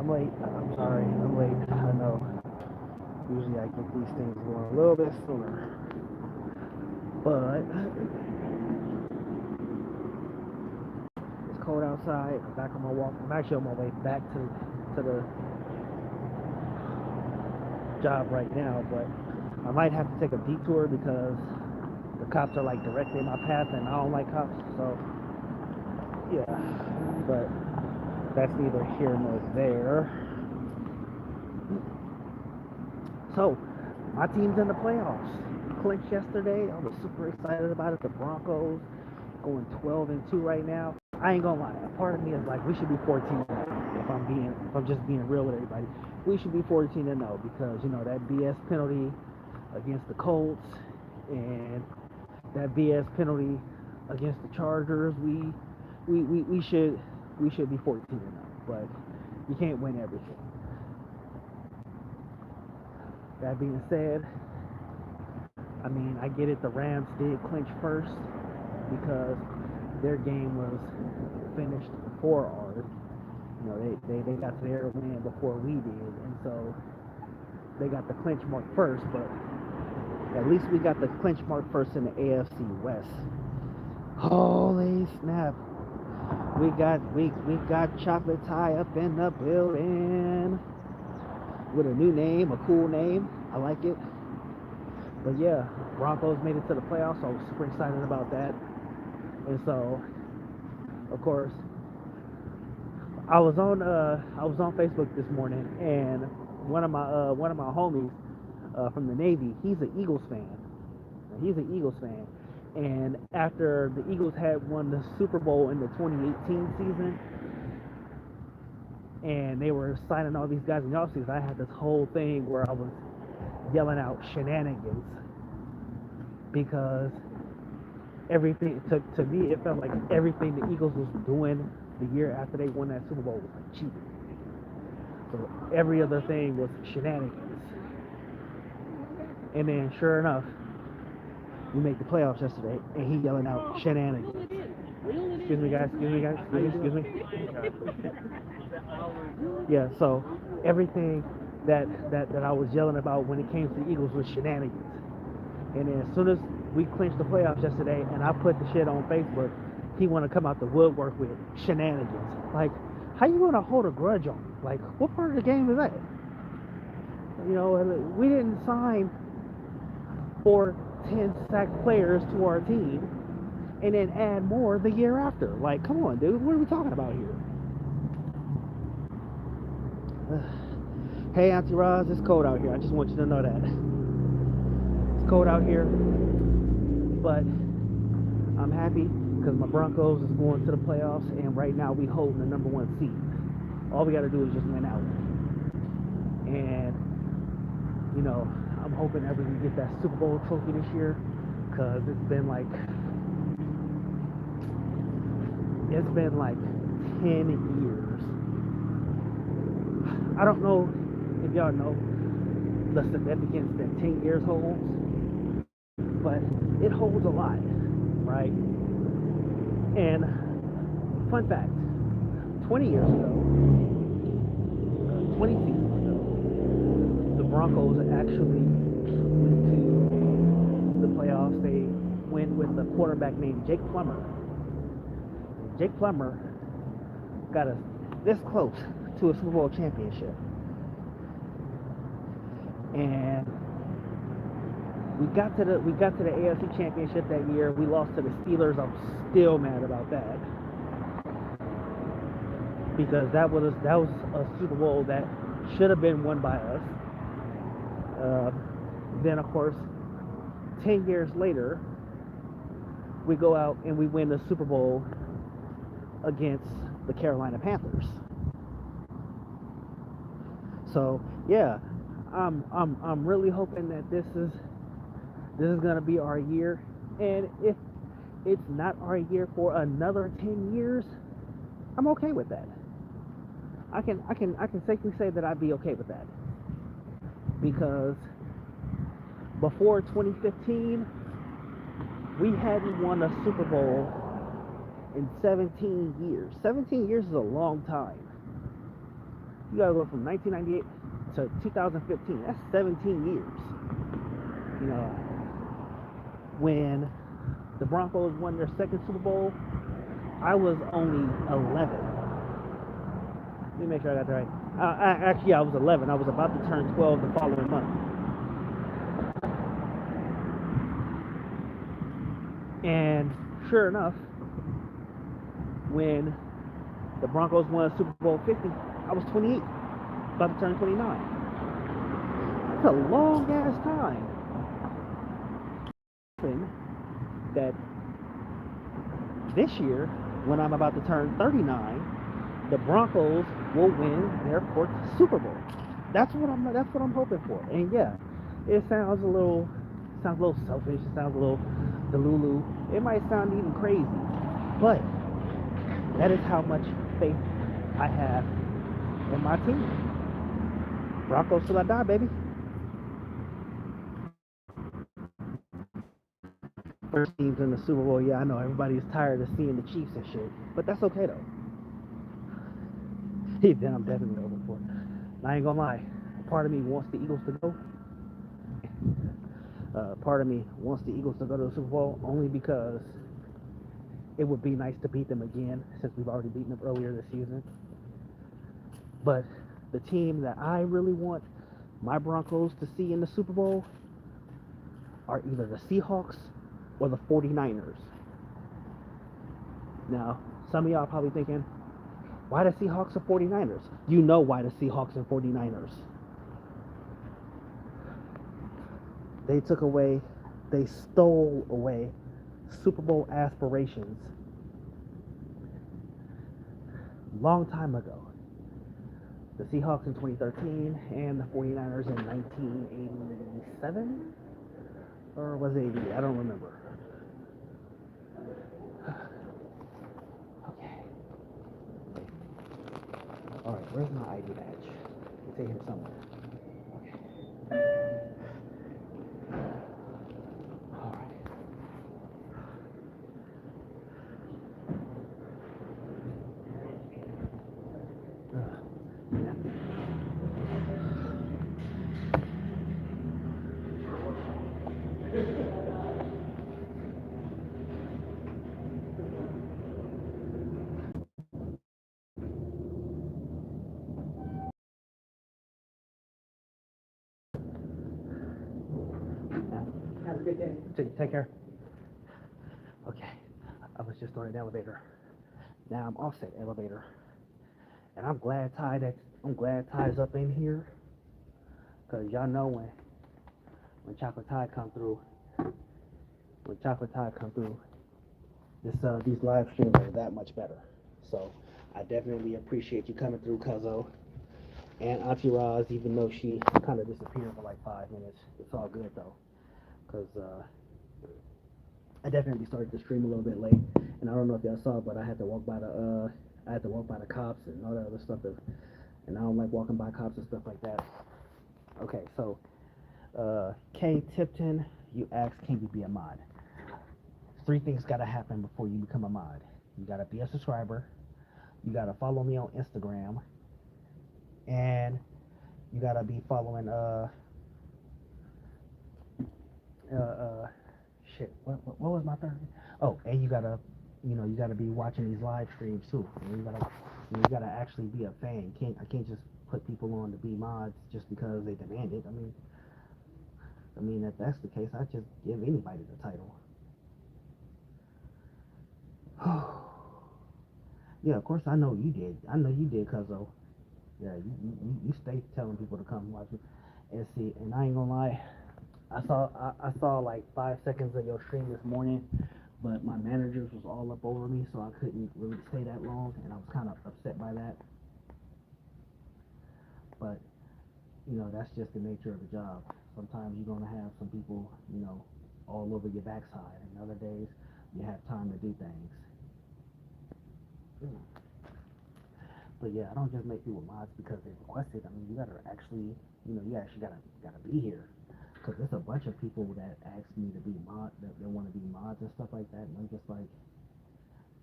I'm late. I'm sorry. I'm late. I know. Usually I get these things going a little bit sooner. But it's cold outside. I'm back on my walk. I'm actually on my way back to the job right now, but I might have to take a detour because the cops are like directly in my path and I don't like cops, so yeah. But that's neither here nor there. So my team's in the playoffs. Clinched yesterday. I was super excited about it. The Broncos going 12-2 right now. I ain't gonna lie. A part of me is like, we should be 14-0. If I'm just being real with everybody, we should be 14-0 because that BS penalty against the Colts and that BS penalty against the Chargers. We should be 14-0, but you can't win everything. That being said, I mean, I get it. The Rams did clinch first because their game was finished before ours. They got their win before we did, and so they got the clinch mark first. But at least we got the clinch mark first in the AFC West. Holy snap! We got Chocolate Tie up in the building with a new name, a cool name. I like it. But yeah, Broncos made it to the playoffs, so I was super excited about that. And so, of course, I was on Facebook this morning, and one of my homies from the Navy, he's an Eagles fan. And after the Eagles had won the Super Bowl in the 2018 season, and they were signing all these guys in the offseason, I had this whole thing where I was yelling out shenanigans because everything, to me, it felt like everything the Eagles was doing the year after they won that Super Bowl was like cheating. So every other thing was shenanigans. And then sure enough, we make the playoffs yesterday, and he yelling out shenanigans. Excuse me, guys. Excuse me. Yeah. So everything that I was yelling about when it came to the Eagles was shenanigans. And then as soon as we clinched the playoffs yesterday, and I put the shit on Facebook, he want to come out the woodwork with shenanigans. Like, how you gonna hold a grudge on me? Like, what part of the game is that? We didn't sign 4 10-sack players to our team and then add more the year after. Like, come on, dude. What are we talking about here? Hey, Auntie Roz, it's cold out here. I just want you to know that. It's cold out here, but I'm happy because my Broncos is going to the playoffs, and right now we holding the number 1 seed. All we got to do is just win out. And, I'm hoping that we can get that Super Bowl trophy this year because it's been like 10 years. I don't know if y'all know the significance that 10 years holds, but it holds a lot, right? And fun fact, 20 years ago, 20 seasons ago, the Broncos actually went to the playoffs. They went with a quarterback named Jake Plummer. Jake Plummer got us this close to a Super Bowl championship. And we got to the AFC championship that year. We lost to the Steelers. I'm still mad about that. Because that was a Super Bowl that should have been won by us. Then of course, 10 years later, we go out and we win the Super Bowl against the Carolina Panthers. So yeah, I'm really hoping that this is gonna be our year, and if it's not our year for another 10 years, I'm okay with that. I can safely say that I'd be okay with that, because before 2015, we hadn't won a Super Bowl in 17 years. 17 years is a long time. You gotta go from 1998 to 2015. That's 17 years. You know, when the Broncos won their second Super Bowl, I was only 11. Let me make sure I got that right. Actually, I was 11. I was about to turn 12 the following month. And sure enough, when the Broncos won Super Bowl 50, I was 28, about to turn 29. That's a long ass time. That this year, when I'm about to turn 39, the Broncos will win their fourth Super Bowl. That's what I'm hoping for. And yeah, it sounds a little selfish. It sounds a little delulu. It might sound even crazy, but that is how much faith I have in my team. Broncos till I die, baby. First teams in the Super Bowl. Yeah, I know everybody is tired of seeing the Chiefs and shit, but that's okay though. Then I'm definitely over for it. I ain't gonna lie. Part of me wants the Eagles to go. Part of me wants the Eagles to go to the Super Bowl only because it would be nice to beat them again since we've already beaten them earlier this season. But the team that I really want my Broncos to see in the Super Bowl are either the Seahawks or the 49ers. Now, some of y'all are probably thinking, why the Seahawks or 49ers? You know why the Seahawks and 49ers. They stole away Super Bowl aspirations long time ago. The Seahawks in 2013 and the 49ers in 1987? Or was it 80? I don't remember. Okay. Alright, where's my ID badge? It's in here somewhere. Have a good day. Take care. Okay. I was just on an elevator. Now I'm off that elevator. And I'm glad Ty's up in here. Cause y'all know when Chocolate Ty come through, these live streams are that much better. So I definitely appreciate you coming through, Cuzzo. And Auntie Roz, even though she kind of disappeared for like 5 minutes, it's all good though. Cause I definitely started to stream a little bit late, and I don't know if y'all saw, but I had to walk by the cops and all that other stuff. And I don't like walking by cops and stuff like that. Okay, so Kay Tipton, you asked, can you be a mod? 3 things gotta happen before you become a mod. You gotta be a subscriber, you gotta follow me on Instagram, and you gotta be following what was my third? Oh, and you gotta be watching these live streams too. And you gotta actually be a fan. I can't just put people on to be mods just because they demand it. I mean if that's the case, I just give anybody the title. Yeah, of course I know you did. Cuzzo. Yeah, you stay telling people to come watch it. And see, and I ain't gonna lie, I saw like 5 seconds of your stream this morning, but my managers was all up over me, so I couldn't really stay that long, and I was kind of upset by that. But that's just the nature of the job. Sometimes you're gonna have some people, all over your backside, and other days you have time to do things. But yeah, I don't just make people mods because they requested. I mean, you gotta actually, you actually gotta be here. Because there's a bunch of people that ask me to be mod, that they want to be mods and stuff like that, and I'm just like,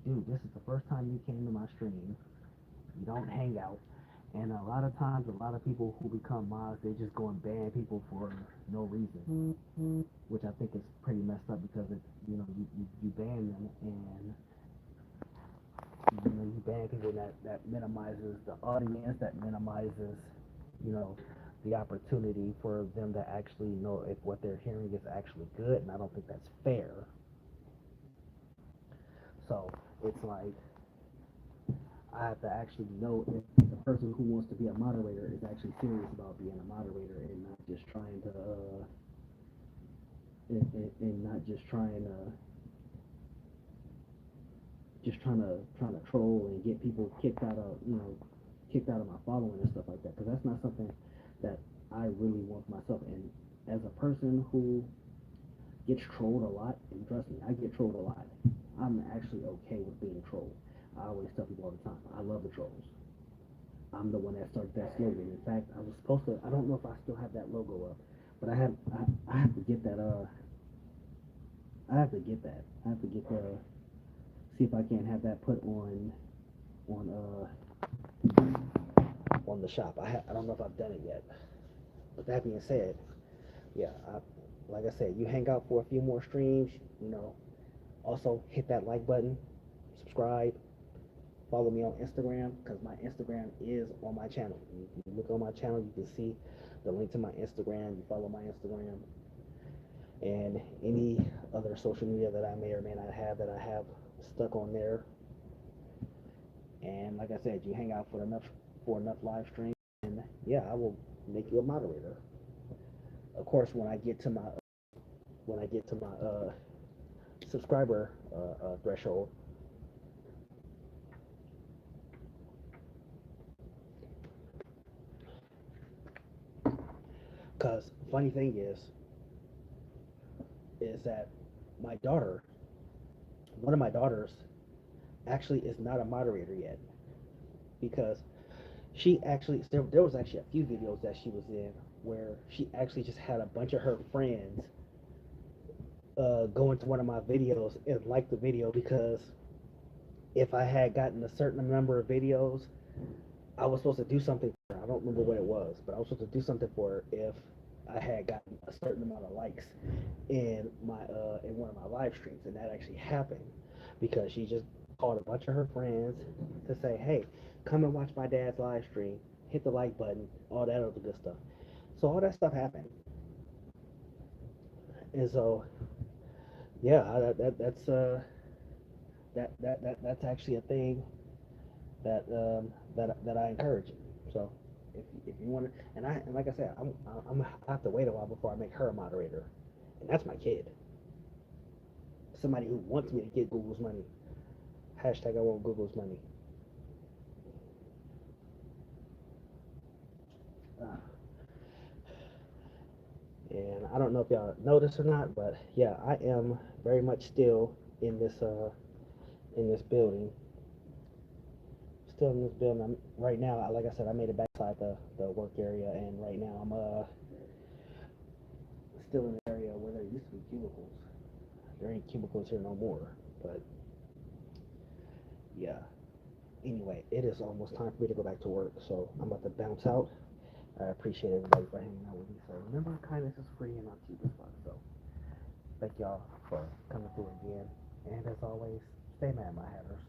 dude, this is the first time you came to my stream. You don't hang out, And a lot of times, a lot of people who become mods, they just go and ban people for no reason, which I think is pretty messed up because it, you ban them and you ban people that minimizes the audience, that minimizes, you know, the opportunity for them to actually know if what they're hearing is actually good, and I don't think that's fair. So it's like I have to actually know if the person who wants to be a moderator is actually serious about being a moderator and not just trying to and not just trying to troll and get people kicked out of my following and stuff like that, because that's not something that I really want for myself. And as a person who gets trolled a lot, and trust me, I get trolled a lot, I'm actually okay with being trolled. I always tell people all the time, I love the trolls. I'm the one that started that slogan. In fact, I was supposed to, I don't know if I still have that logo up, but I have to get that I have to get that. I have to get see if I can have that put on on the shop. I don't know if I've done it yet. But that being said, yeah, like I said, you hang out for a few more streams, also hit that like button, subscribe, follow me on Instagram, because my Instagram is on my channel. You look on my channel, you can see the link to my Instagram. You follow my Instagram, and any other social media that I may or may not have that I have stuck on there. And like I said, you hang out for enough live streams, and yeah, I will make you a moderator. Of course, when I get to my subscriber threshold, because funny thing is that my daughter, one of my daughters, actually is not a moderator yet, because she actually there was actually a few videos that she was in where she actually just had a bunch of her friends go into one of my videos and like the video, because if I had gotten a certain number of videos, I was supposed to do something for her. I don't remember what it was, but I was supposed to do something for her if I had gotten a certain amount of likes in one of my live streams, and that actually happened because she just called a bunch of her friends to say, "Hey, come and watch my dad's live stream. Hit the like button, all that other good stuff." So all that stuff happened, and so yeah, that's actually a thing that I encourage. So if you want to, and like I said, I have to wait a while before I make her a moderator, and that's my kid, somebody who wants me to get Google's money. Hashtag I want Google's money. And I don't know if y'all noticed or not, but yeah, I am very much still in this building. Still in this building. Right now, like I said, I made it back inside the work area, and right now I'm still in the area where there used to be cubicles. There ain't cubicles here no more, but yeah. Anyway, it is almost time for me to go back to work, so I'm about to bounce out. I appreciate everybody for hanging out with me. So remember, kindness is free and not cheap as fuck. So thank y'all for coming through again. And as always, stay mad, my hatters.